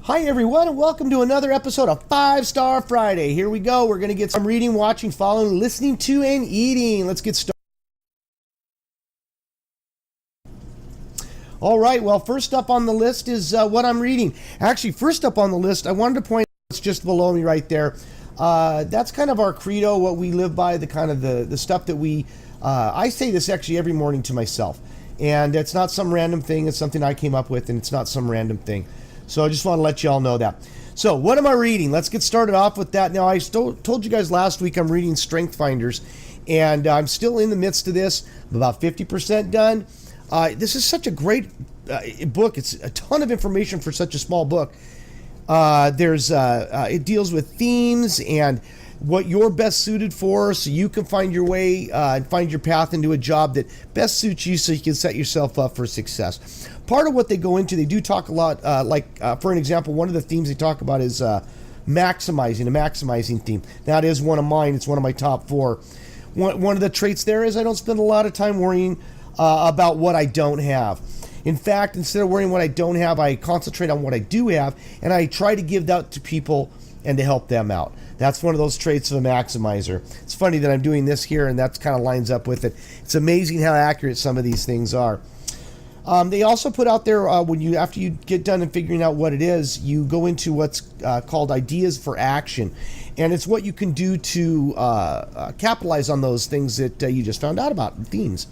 Hi everyone, and welcome to another episode of 5 Star Friday. Here we go. We're going to get some reading, watching, following, listening to, and eating. Let's get started. All right, well, first up on the list is what I'm reading. Actually, first up on the list, I wanted to point out it's just below me right there. That's kind of our credo, what we live by, the stuff that we... I say this actually every morning to myself. And it's not some random thing. It's something I came up with, and it's not some random thing. So I just want to let you all know that. So what am I reading? Let's get started off with that. Now, I told you guys last week I'm reading Strength Finders, and I'm still in the midst of this. I'm about 50% done. This is such a great book. It's a ton of information for such a small book. It deals with themes and what you're best suited for, so you can find your way and find your path into a job that best suits you so you can set yourself up for success. Part of what they go into, they do talk a lot, for an example, one of the themes they talk about is maximizing theme. That is one of mine. It's one of my top 4. One of the traits there is I don't spend a lot of time worrying about what I don't have. In fact, instead of worrying what I don't have, I concentrate on what I do have, and I try to give that to people and to help them out. That's one of those traits of a maximizer. It's funny that I'm doing this here, and that kind of lines up with it. It's amazing how accurate some of these things are. They also put out there, after you get done and figuring out what it is, you go into what's called ideas for action. And it's what you can do to capitalize on those things that you just found out about, themes.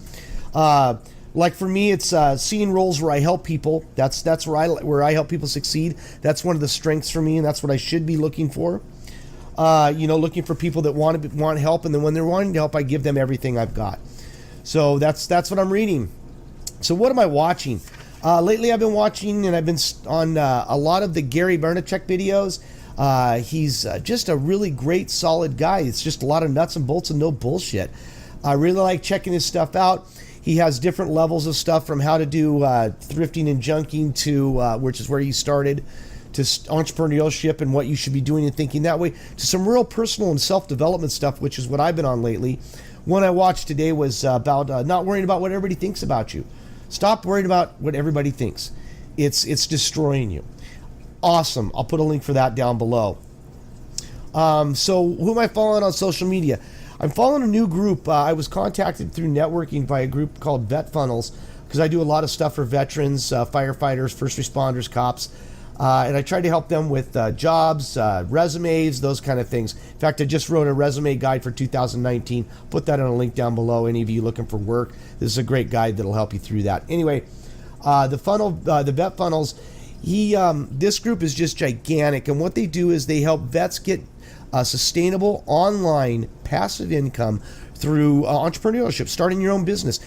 Like for me, it's seeing roles where I help people. That's where I help people succeed. That's one of the strengths for me, and that's what I should be looking for. Looking for people that want help, and then when they're wanting help, I give them everything I've got. So that's what I'm reading. So what am I watching? Lately, I've been watching, and I've been on a lot of the Gary Vaynerchuk videos. He's just a really great, solid guy. It's just a lot of nuts and bolts and no bullshit. I really like checking his stuff out. He has different levels of stuff, from how to do thrifting and junking to, which is where he started, to entrepreneurship and what you should be doing and thinking that way, to some real personal and self-development stuff, which is what I've been on lately. One I watched today was about not worrying about what everybody thinks about you. Stop worrying about what everybody thinks. It's destroying you. Awesome. I'll put a link for that down below. So who am I following on social media? I'm following a new group. I was contacted through networking by a group called Vet Funnels, because I do a lot of stuff for veterans, firefighters, first responders, cops. And I try to help them with jobs, resumes, those kind of things. In fact, I just wrote a resume guide for 2019. Put that on a link down below. Any of you looking for work, this is a great guide that'll help you through that. Anyway, the Vet Funnels, this group is just gigantic. And what they do is they help vets get sustainable online passive income through entrepreneurship, starting your own business.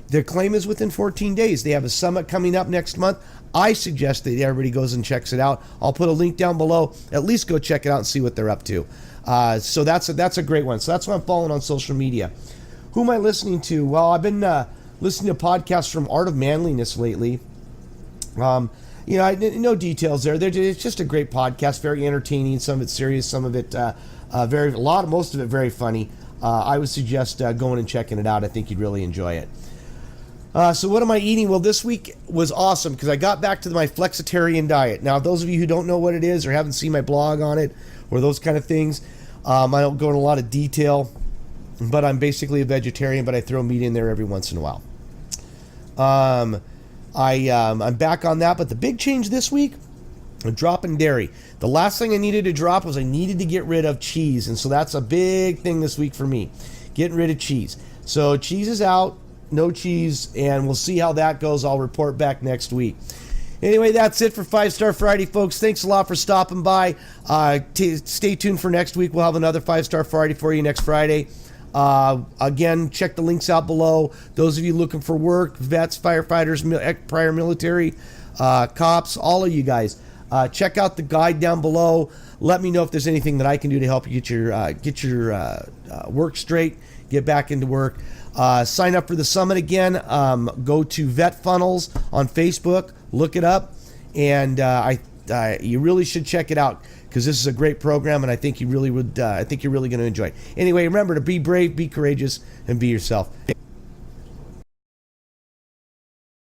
Their claim is within 14 days. They have a summit coming up next month. I suggest that everybody goes and checks it out. I'll put a link down below. At least go check it out and see what they're up to. So that's a great one. So that's what I'm following on social media. Who am I listening to? Well, I've been listening to podcasts from Art of Manliness lately. No details there. It's just a great podcast, very entertaining. Some of it serious, some of it most of it very funny. I would suggest going and checking it out. I think you'd really enjoy it. So what am I eating? Well, this week was awesome because I got back to my flexitarian diet. Now, those of you who don't know what it is or haven't seen my blog on it or those kind of things, I don't go into a lot of detail, but I'm basically a vegetarian, but I throw meat in there every once in a while. I'm back on that, but the big change this week, I'm dropping dairy. The last thing I needed to drop was I needed to get rid of cheese, and so that's a big thing this week for me, getting rid of cheese. So cheese is out. No cheese, and we'll see how that goes. I'll report back next week. Anyway, that's it for 5 Star Friday, folks. Thanks a lot for stopping by. Stay tuned for next week. We'll have another 5 Star Friday for you next Friday. Again, check the links out below. Those of you looking for work, vets, firefighters, prior military, cops, all of you guys, check out the guide down below. Let me know if there's anything that I can do to help you get your work straight, get back into work. Sign up for the summit again. Go to Vet Funnels on Facebook. Look it up, and you really should check it out because this is a great program, and I think you really would. I think you're really going to enjoy it. Anyway, remember to be brave, be courageous, and be yourself.